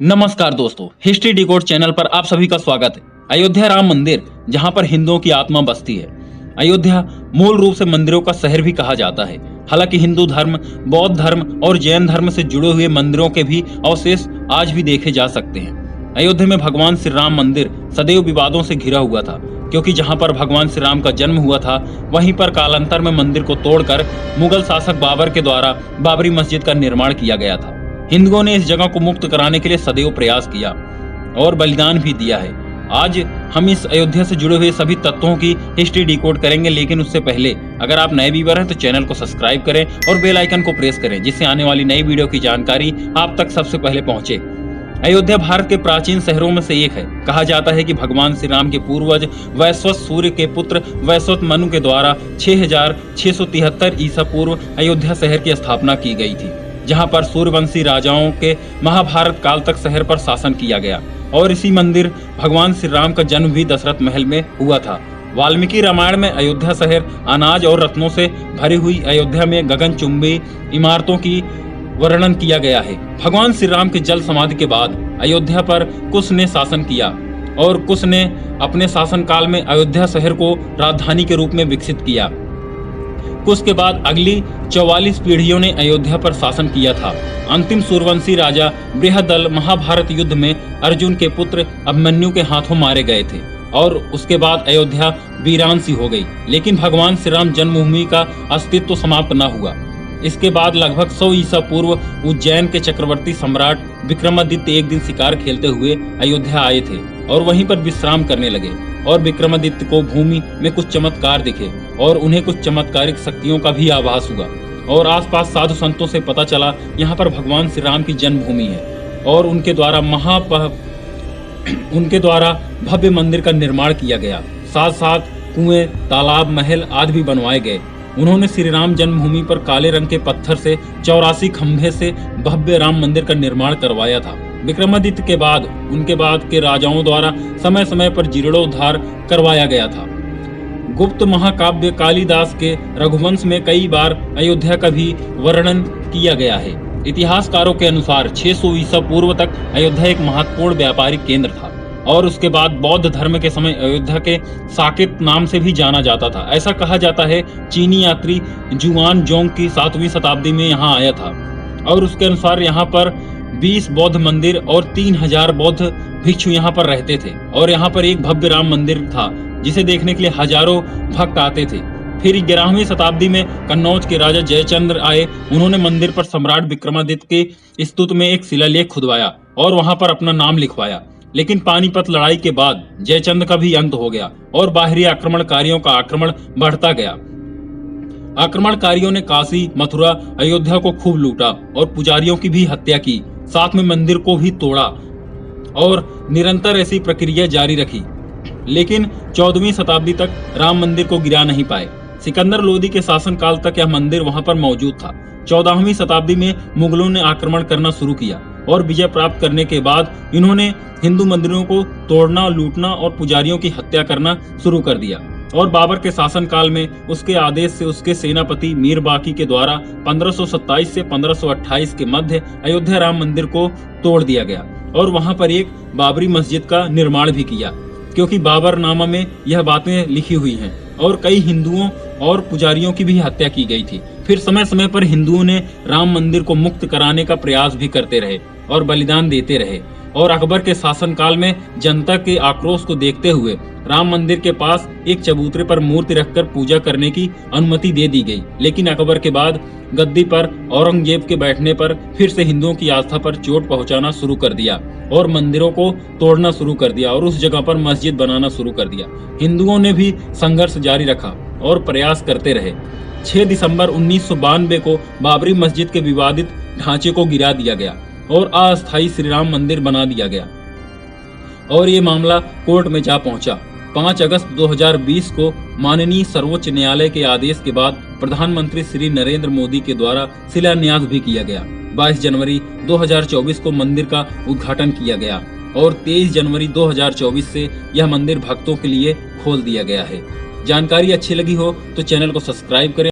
नमस्कार दोस्तों, history decode channel पर आप सभी का स्वागत है। अयोध्या राम मंदिर, जहां पर हिंदुओं की आत्मा बसती है। अयोध्या मूल रूप से मंदिरों का शहर भी कहा जाता है। हालांकि हिंदू धर्म, बौद्ध धर्म और जैन धर्म से जुड़े हुए मंदिरों के भी अवशेष आज भी देखे जा सकते हैं। अयोध्या में भगवान श्री राम मंदिर सदैव विवादों से घिरा हुआ था, क्योंकि जहां पर भगवान श्री राम का जन्म हुआ था, वहीं पर कालांतर में मंदिर को तोड़कर मुगल शासक बाबर के द्वारा बाबरी मस्जिद का निर्माण किया गया था। हिंदुओं ने इस जगह को मुक्त कराने के लिए सदैव प्रयास किया और बलिदान भी दिया है। आज हम इस अयोध्या से जुड़े हुए सभी तत्वों की हिस्ट्री डिकोड करेंगे, लेकिन उससे पहले अगर आप नए व्यूअर हैं तो चैनल को सब्सक्राइब करें और बेल आइकन को प्रेस करें, जिससे आने वाली नई वीडियो की जानकारी आप तक सबसे पहले पहुंचे। अयोध्या भारत के प्राचीन शहरों में से एक है। कहा जाता है कि भगवान श्री राम के पूर्वज वैश्वत सूर्य के पुत्र वैश्वत मनु के द्वारा 6673 ईसा पूर्व अयोध्या शहर की स्थापना की गई थी, जहां पर सूर्यवंशी राजाओं के महाभारत काल तक शहर पर शासन किया गया। और इसी मंदिर भगवान श्री राम का जन्म भी दशरथ महल में हुआ था। वाल्मीकि रामायण में अयोध्या शहर अनाज और रत्नों से भरी हुई अयोध्या में गगनचुंबी इमारतों की वर्णन किया गया है। भगवान श्री राम के जल समाधि के बाद अयोध्या पर कुश ने शासन किया और कुश ने अपने शासनकाल में अयोध्या शहर को राजधानी के रूप में विकसित किया। कुश के बाद अगली 44 पीढ़ियों ने अयोध्या पर शासन किया था। अंतिम सूर्यवंशी राजा बृहदल महाभारत युद्ध में अर्जुन के पुत्र अभिमन्यु के हाथों मारे गए थे और उसके बाद अयोध्या वीरान सी हो गई। लेकिन भगवान श्री राम जन्मभूमि का अस्तित्व समाप्त न हुआ। इसके बाद लगभग 100 ईसा पूर्व उज्जैन के चक्रवर्ती सम्राट विक्रमादित्य एक दिन शिकार खेलते हुए अयोध्या आए थे और वहीं पर विश्राम करने लगे। और विक्रमादित्य को भूमि में कुछ चमत्कार दिखे और उन्हें कुछ चमत्कारिक शक्तियों का भी आभास हुआ। और आसपास साधु संतों से पता चला यहाँ पर भगवान श्री राम की जन्मभूमि है और उनके द्वारा भव्य मंदिर का निर्माण किया गया। साथ साथ कुएं, तालाब, महल आदि भी बनवाए गए। उन्होंने श्री राम जन्मभूमि पर काले रंग के पत्थर से 84 खंभे से भव्य राम मंदिर का निर्माण करवाया था। विक्रमादित्य के बाद उनके बाद के राजाओं द्वारा समय समय पर जीर्णोद्धार करवाया गया था। गुप्त महाकाव्य कालिदास के रघुवंश में कई बार अयोध्या का भी वर्णन किया गया है। इतिहासकारों के अनुसार 600 ईसा पूर्व तक अयोध्या एक महत्वपूर्ण व्यापारिक केंद्र था और उसके बाद बौद्ध धर्म के समय अयोध्या के साकेत नाम से भी जाना जाता था। ऐसा कहा जाता है चीनी यात्री जुआन जोंग की 7वीं शताब्दी में यहाँ आया था और उसके अनुसार यहाँ पर 20 बौद्ध मंदिर और 3000 बौद्ध भिक्षु यहाँ पर रहते थे। और यहाँ पर एक भव्य राम मंदिर था जिसे देखने के लिए हजारों भक्त आते थे। फिर 11वीं शताब्दी में कन्नौज के राजा जयचंद्र आए। उन्होंने मंदिर पर सम्राट विक्रमादित्य के स्तुति में एक शिलालेख खुदवाया और वहां पर अपना नाम लिखवाया। लेकिन पानीपत लड़ाई के बाद जयचंद्र का भी अंत हो गया और बाहरी आक्रमणकारियों का आक्रमण बढ़ता गया। आक्रमणकारियों ने काशी, मथुरा, अयोध्या को खूब लूटा और पुजारियों की भी हत्या की, साथ में मंदिर को भी तोड़ा और निरंतर ऐसी प्रक्रिया जारी रखी। लेकिन 14वीं शताब्दी तक राम मंदिर को गिरा नहीं पाए। सिकंदर लोदी के शासनकाल तक यह मंदिर वहां पर मौजूद था। 14वीं शताब्दी में मुगलों ने आक्रमण करना शुरू किया और विजय प्राप्त करने के बाद इन्होंने हिंदू मंदिरों को तोड़ना, लूटना और पुजारियों की हत्या करना शुरू कर दिया। और बाबर के शासनकाल में उसके आदेश से उसके सेनापति मीर बाकी के द्वारा 1527 से 1528 के मध्य अयोध्या राम मंदिर को तोड़ दिया गया और वहां पर एक बाबरी मस्जिद का निर्माण भी किया, क्योंकि बाबरनामा में यह बातें लिखी हुई हैं। और कई हिंदुओं और पुजारियों की भी हत्या की गई थी। फिर समय समय पर हिंदुओं ने राम मंदिर को मुक्त कराने का प्रयास भी करते रहे और बलिदान देते रहे। और अकबर के शासनकाल में जनता के आक्रोश को देखते हुए राम मंदिर के पास एक चबूतरे पर मूर्ति रखकर पूजा करने की अनुमति दे दी गई। लेकिन अकबर के बाद गद्दी पर औरंगजेब के बैठने पर फिर से हिंदुओं की आस्था पर चोट पहुंचाना शुरू कर दिया और मंदिरों को तोड़ना शुरू कर दिया और उस जगह पर मस्जिद बनाना शुरू कर दिया। हिंदुओं ने भी संघर्ष जारी रखा और प्रयास करते रहे। 6 दिसंबर 1992 को बाबरी मस्जिद के विवादित ढांचे को गिरा दिया गया और अस्थायी श्री राम मंदिर बना दिया गया और ये मामला कोर्ट में जा पहुंचा। 5 अगस्त 2020 को माननीय सर्वोच्च न्यायालय के आदेश के बाद प्रधानमंत्री श्री नरेंद्र मोदी के द्वारा शिलान्यास भी किया गया। 22 जनवरी 2024 को मंदिर का उद्घाटन किया गया और 23 जनवरी 2024 से यह मंदिर भक्तों के लिए खोल दिया गया है। जानकारी अच्छी लगी हो तो चैनल को सब्सक्राइब करें।